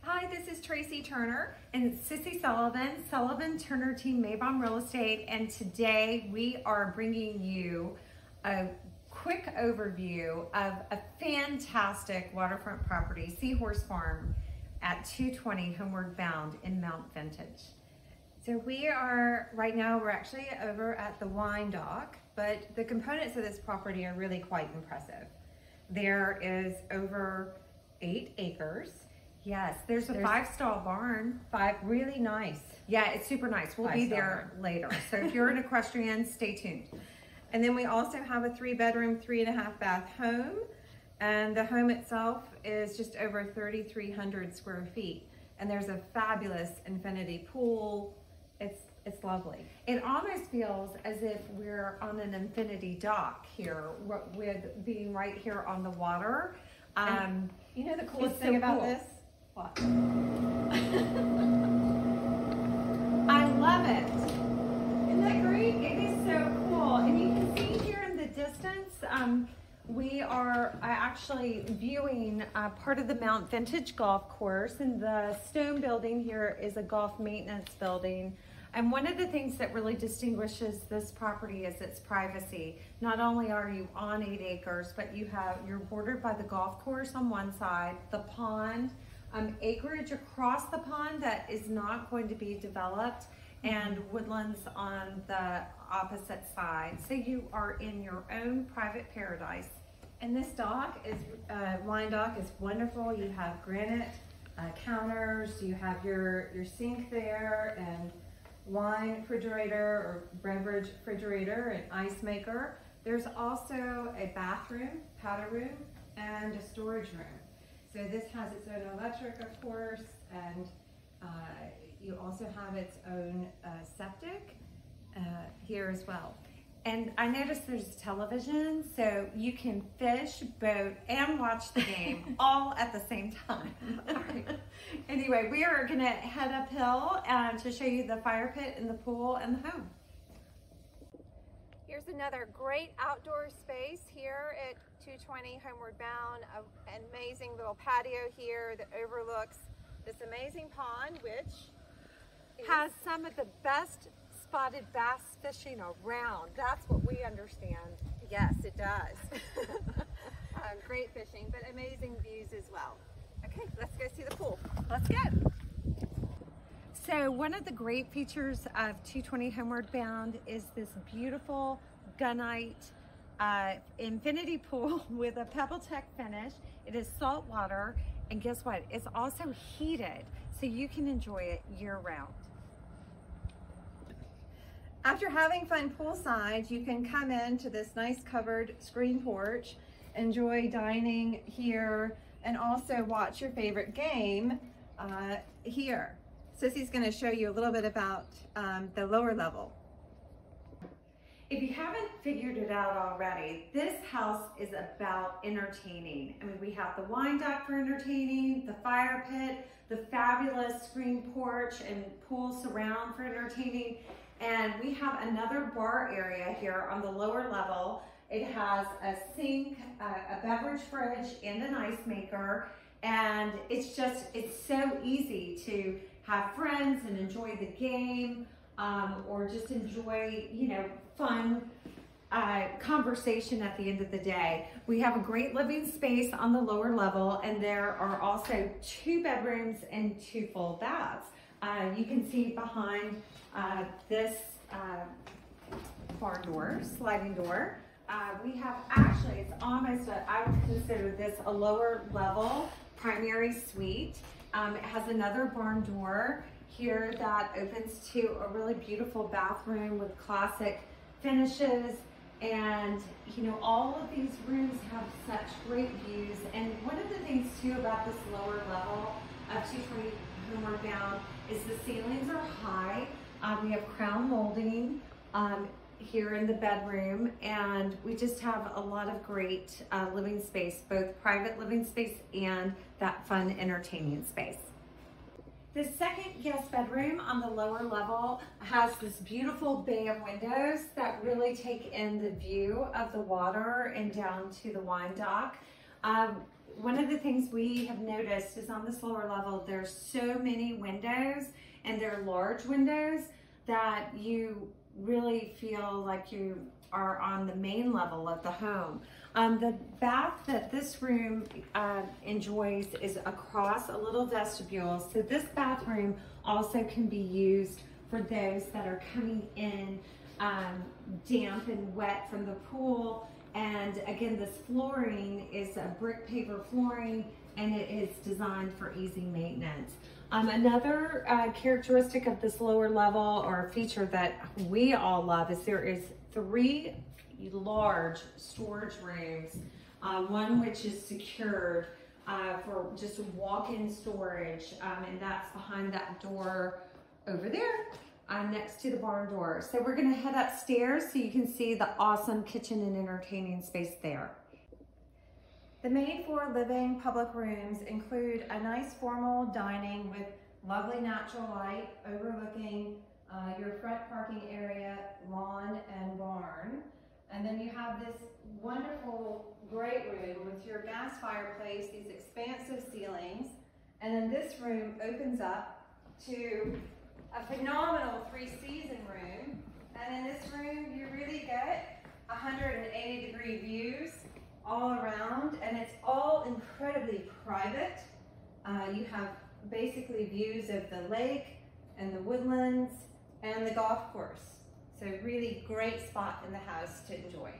Hi, this is Tracy Turner and Sissy Sullivan, Sullivan Turner Team Mabon Real Estate, and today we are bringing you a quick overview of a fantastic waterfront property, Seahorse Farm at 220 Homeward Bound in Mount Vintage. So we are, right now we're actually over at the wine dock, but the components of this property are really quite impressive. There is over 8 acres. Yes, there's a 5-stall barn. Really nice. Yeah, it's super nice. We'll be there later. So if you're an equestrian, stay tuned. And then we also have a 3-bedroom, 3.5-bath home. And the home itself is just over 3,300 square feet. And there's a fabulous infinity pool. It's lovely. It almost feels as if we're on an infinity dock here with being right here on the water. You know the coolest thing about this? What? I love it. Isn't that great? It is so cool. And you can see here in the distance, we are actually viewing part of the Mount Vintage golf course, and the stone building here is a golf maintenance building. And one of the things that really distinguishes this property is its privacy. Not only are you on 8 acres, but you're bordered by the golf course on one side, the pond, acreage across the pond that is not going to be developed, and woodlands on the opposite side. So you are in your own private paradise. And this dock is, wine dock is wonderful. You have granite counters, you have your sink there, and wine refrigerator or beverage refrigerator and ice maker. There's also a bathroom, powder room, and a storage room. So this has its own electric, of course, and you also have its own septic here as well. And I noticed there's television, so you can fish, boat, and watch the game all at the same time. All right. Anyway, we are gonna head uphill to show you the fire pit and the pool and the home. Here's another great outdoor space here at 220 Homeward Bound. An amazing little patio here that overlooks this amazing pond, which has some of the best spotted bass fishing around. That's what we understand. Yes, it does. Great fishing, but amazing views as well. Okay, let's go see the pool. Let's go. So one of the great features of 220 Homeward Bound is this beautiful gunite infinity pool with a PebbleTech finish. It is salt water, and guess what? It's also heated, so you can enjoy it year-round. After having fun poolside, you can come into this nice covered screen porch, enjoy dining here, and also watch your favorite game here. Sissy's going to show you a little bit about the lower level. If you haven't figured it out already, this house is about entertaining. I mean, we have the wine dock for entertaining, the fire pit, the fabulous screen porch and pool surround for entertaining, and we have another bar area here on the lower level. It has a sink, a beverage fridge, and an ice maker, and it's so easy to have friends and enjoy the game, or just enjoy, fun conversation at the end of the day. We have a great living space on the lower level, and there are also 2 bedrooms and 2 full baths. You can see behind this barn door, sliding door. We have actually, it's almost I would consider this a lower level primary suite. It has another barn door here that opens to a really beautiful bathroom with classic finishes, and all of these rooms have such great views. And one of the things too about this lower level of 220 Homeward Bound is the ceilings are high. We have crown molding here in the bedroom, and we just have a lot of great living space, both private living space and that fun entertaining space. The second guest bedroom on the lower level has this beautiful bay of windows that really take in the view of the water and down to the wine dock. One of the things we have noticed is on this lower level, there's so many windows, and they're large windows, that you really feel like you are on the main level of the home. The bath that this room enjoys is across a little vestibule. So this bathroom also can be used for those that are coming in damp and wet from the pool. And again, this flooring is a brick paver flooring, and it is designed for easy maintenance. Another characteristic of this lower level, or a feature that we all love, is there is 3 large storage rooms, one which is secured for just walk-in storage, and that's behind that door over there next to the barn door. So we're gonna head upstairs so you can see the awesome kitchen and entertaining space there. The main 4 living public rooms include a nice formal dining with lovely natural light overlooking your front parking area, lawn, and barn. And then you have this wonderful great room with your gas fireplace, these expansive ceilings. And then this room opens up to a phenomenal 3-season room. And in this room, you really get 180-degree views all around, and it's all incredibly private. You have basically views of the lake and the woodlands and the golf course. So really great spot in the house to enjoy.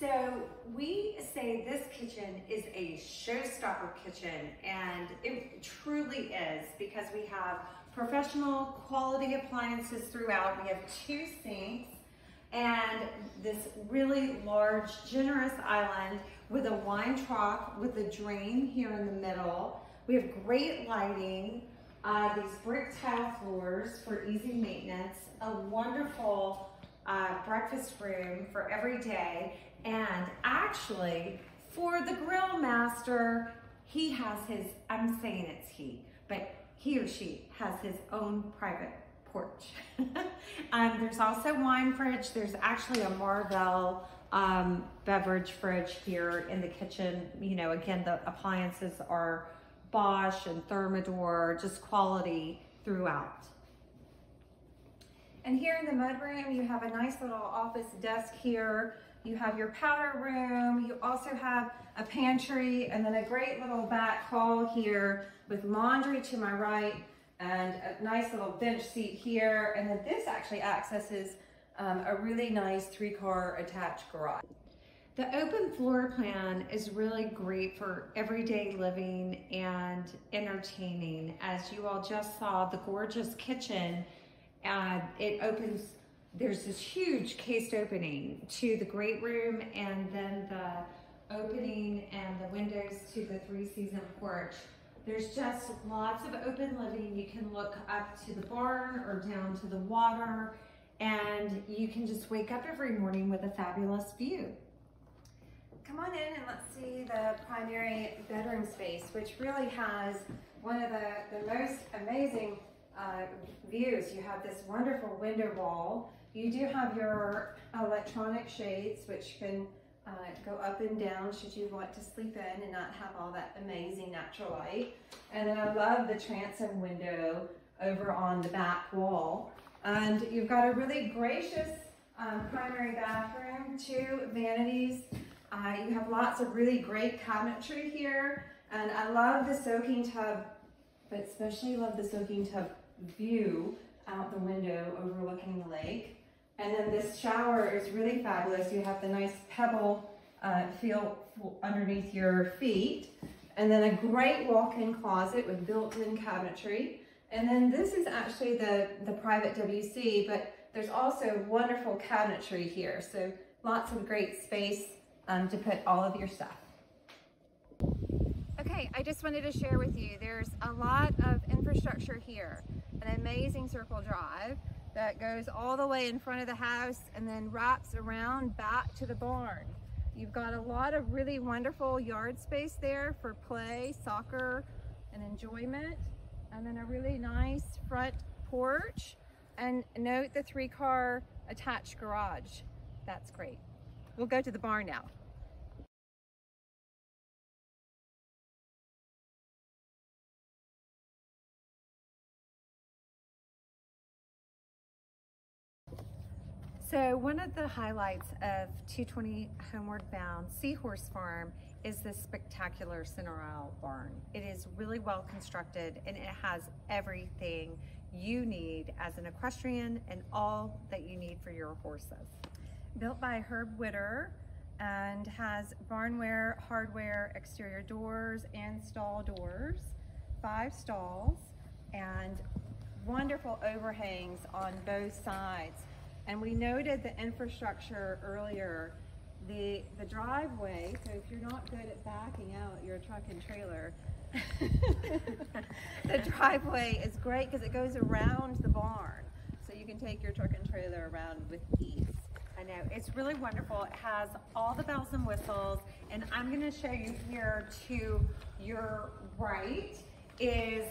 So we say this kitchen is a showstopper kitchen, and it truly is, because we have professional quality appliances throughout. We have 2 sinks and this really large, generous island with a wine trough with a drain here in the middle. We have great lighting, these brick tile floors for easy maintenance, a wonderful breakfast room for every day, and actually for the grill master, he has his, I'm saying it's he, but he or she has his own private porch. There's also wine fridge. There's actually a Marvel beverage fridge here in the kitchen. You know, again, the appliances are Bosch and Thermador, just quality throughout. And here in the mudroom, you have a nice little office desk here. You have your powder room. You also have a pantry, and then a great little back hall here with laundry to my right, and a nice little bench seat here. And then this actually accesses a really nice 3-car attached garage. The open floor plan is really great for everyday living and entertaining. As you all just saw, the gorgeous kitchen, it opens, there's this huge cased opening to the great room, and then the opening and the windows to the 3-season porch. There's just lots of open living. You can look up to the barn or down to the water, and you can just wake up every morning with a fabulous view. Come on in and let's see the primary bedroom space, which really has one of the most amazing views. You have this wonderful window wall. You do have your electronic shades, which can go up and down should you want to sleep in and not have all that amazing natural light. And then I love the transom window over on the back wall. And you've got a really gracious primary bathroom, 2 vanities. You have lots of really great cabinetry here. And I love the soaking tub, but especially love the soaking tub view out the window overlooking the lake. And then this shower is really fabulous. You have the nice pebble feel underneath your feet. And then a great walk-in closet with built-in cabinetry. And then this is actually the private WC, but there's also wonderful cabinetry here. So lots of great space to put all of your stuff. Okay, I just wanted to share with you, there's a lot of infrastructure here. An amazing circle drive that goes all the way in front of the house and then wraps around back to the barn. You've got a lot of really wonderful yard space there for play, soccer, and enjoyment. And then a really nice front porch. And note the 3-car attached garage. That's great. We'll go to the barn now. So one of the highlights of 220 Homeward Bound Seahorse Farm is this spectacular center aisle barn. It is really well constructed and it has everything you need as an equestrian and all that you need for your horses. Built by Herb Witter and has barnware, hardware, exterior doors and stall doors, 5 stalls, and wonderful overhangs on both sides. And we noted the infrastructure earlier, the driveway, so if you're not good at backing out your truck and trailer, the driveway is great because it goes around the barn. So you can take your truck and trailer around with ease. I know, it's really wonderful. It has all the bells and whistles, and I'm gonna show you here to your right is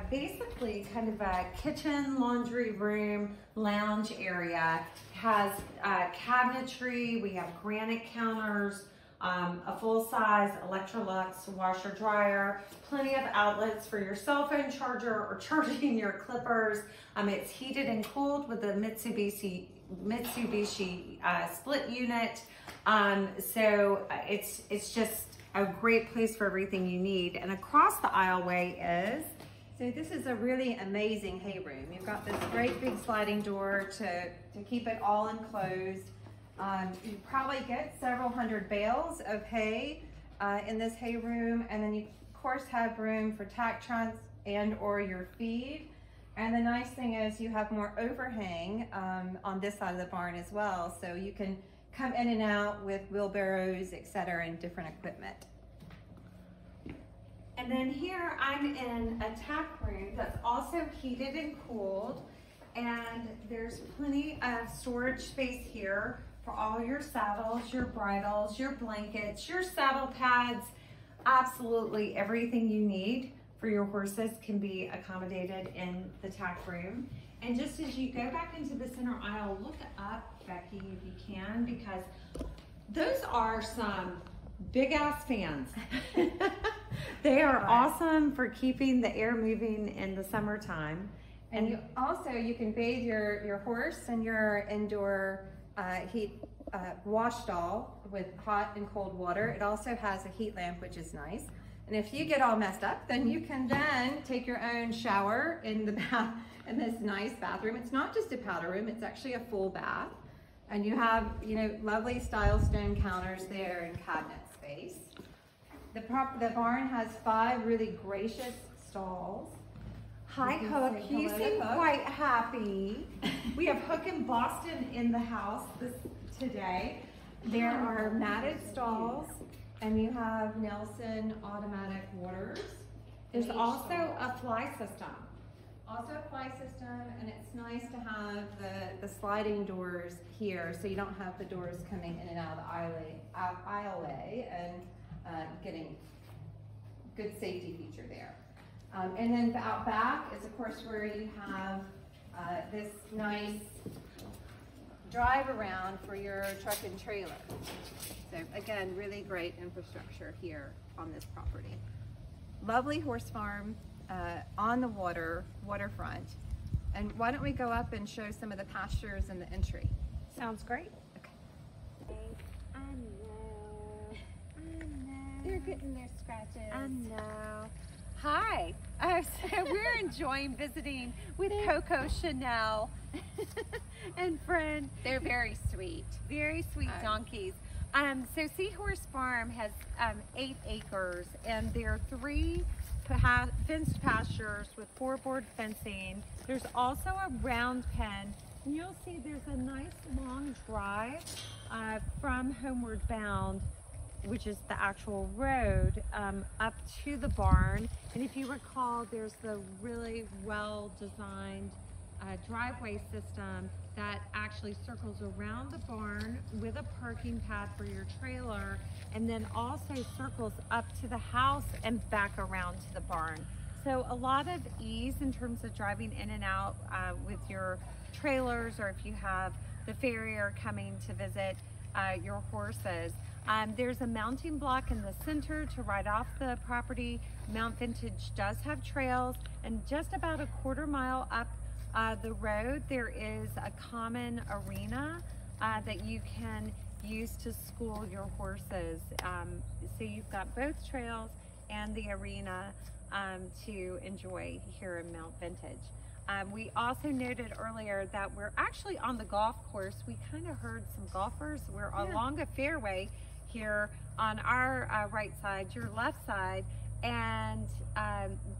basically kind of a kitchen, laundry room, lounge area. It has cabinetry, we have granite counters, a full-size Electrolux washer dryer, plenty of outlets for your cell phone charger or charging your clippers. It's heated and cooled with the Mitsubishi split unit. So it's just a great place for everything you need. And across the aisleway is, so this is a really amazing hay room. You've got this great big sliding door to keep it all enclosed. You probably get several hundred bales of hay in this hay room, and then you of course have room for tack trunks and or your feed. And the nice thing is you have more overhang on this side of the barn as well, so you can come in and out with wheelbarrows, etc., and different equipment. and then here I'm in a tack room that's also heated and cooled, and there's plenty of storage space here for all your saddles, your bridles, your blankets, your saddle pads. Absolutely everything you need for your horses can be accommodated in the tack room. And just as you go back into the center aisle, look up, Becky, if you can, because those are some big ass fans. They are awesome for keeping the air moving in the summertime. And you can bathe your horse in your indoor heat wash stall with hot and cold water. It also has a heat lamp, which is nice. And if you get all messed up, then you can then take your own shower in the bath, in this nice bathroom. It's not just a powder room, it's actually a full bath. And you have, lovely style stone counters there and cabinet space. The barn has 5 really gracious stalls. Hi, Hook. You seem quite happy. We have Hook and Boston in the house today. There are matted stalls, and you have Nelson automatic waters. There's also a fly system. Also a fly system, and it's nice to have the sliding doors here, so you don't have the doors coming in and out of the aisleway, and getting good safety feature there. And then out back is of course where you have this nice drive around for your truck and trailer. So again, really great infrastructure here on this property. Lovely horse farm on the waterfront. And why don't we go up and show some of the pastures in the entry? Sounds great. I know. They're getting their scratches. I know. Hi. So we're enjoying visiting with Coco Chanel and friend. They're very sweet. Very sweet donkeys. So Seahorse Farm has 8 acres, and there are 3 fenced pastures with 4-board fencing. There's also a round pen. And you'll see there's a nice long drive from Homeward Bound, which is the actual road, up to the barn. And if you recall, there's the really well-designed driveway system that actually circles around the barn with a parking pad for your trailer, and then also circles up to the house and back around to the barn. So a lot of ease in terms of driving in and out with your trailers, or if you have the farrier coming to visit your horses. There's a mounting block in the center to ride off the property. Mount Vintage does have trails, and just about a 1/4 mile up The road, there is a common arena that you can use to school your horses. So you've got both trails and the arena to enjoy here in Mount Vintage. We also noted earlier that we're actually on the golf course. We kind of heard some golfers. We're along a fairway here on our right side, your left side, and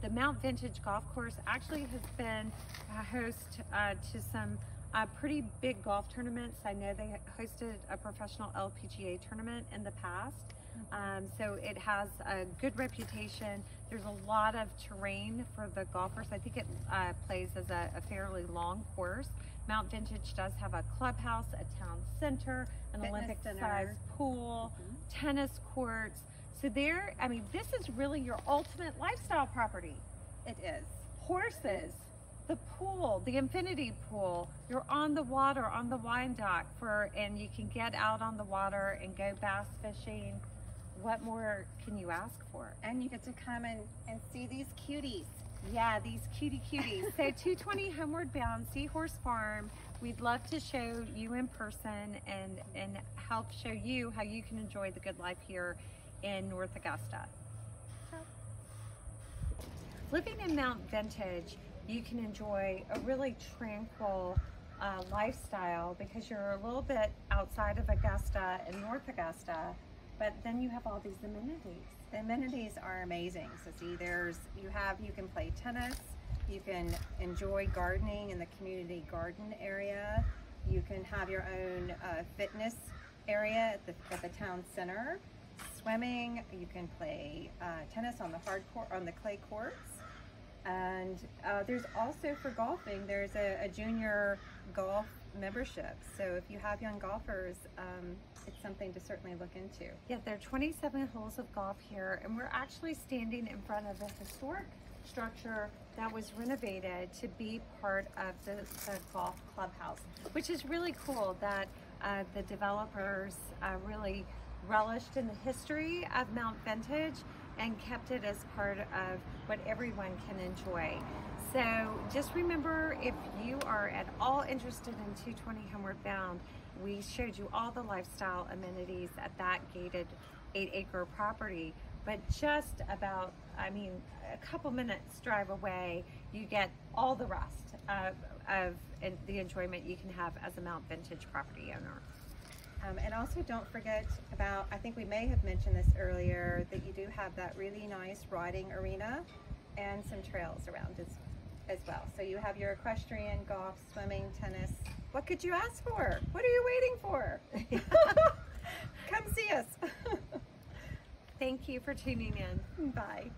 the Mount Vintage Golf Course actually has been a host to some pretty big golf tournaments. I know they hosted a professional LPGA tournament in the past. So it has a good reputation. There's a lot of terrain for the golfers. I think it plays as a fairly long course. Mount Vintage does have a clubhouse, a town center, an Olympic-sized pool, tennis courts. So there, I mean, this is really your ultimate lifestyle property. It is. Horses, the pool, the infinity pool. You're on the water, on the wine dock, and you can get out on the water and go bass fishing. What more can you ask for? And you get to come and see these cuties. Yeah, these cuties. So 220 Homeward Bound, Seahorse Farm. We'd love to show you in person and help show you how you can enjoy the good life here in North Augusta. Living in Mount Vintage, you can enjoy a really tranquil lifestyle because you're a little bit outside of Augusta and North Augusta, but then you have all these amenities. The amenities are amazing. So see, you can play tennis, you can enjoy gardening in the community garden area, you can have your own fitness area at the town center, swimming, you can play tennis on the clay courts, and there's also for golfing, there's a junior golf membership. So if you have young golfers, it's something to certainly look into. Yeah, there are 27 holes of golf here, and we're actually standing in front of a historic structure that was renovated to be part of the golf clubhouse, which is really cool that the developers really relished in the history of Mount Vintage and kept it as part of what everyone can enjoy. So just remember, if you are at all interested in 220 Homeward Bound, we showed you all the lifestyle amenities at that gated 8-acre property, but just about, I mean, a couple minutes drive away, you get all the rest of the enjoyment you can have as a Mount Vintage property owner. And also don't forget about, I think we may have mentioned this earlier, that you do have that really nice riding arena and some trails around as well. So you have your equestrian, golf, swimming, tennis. What could you ask for? What are you waiting for? Come see us. Thank you for tuning in. Bye.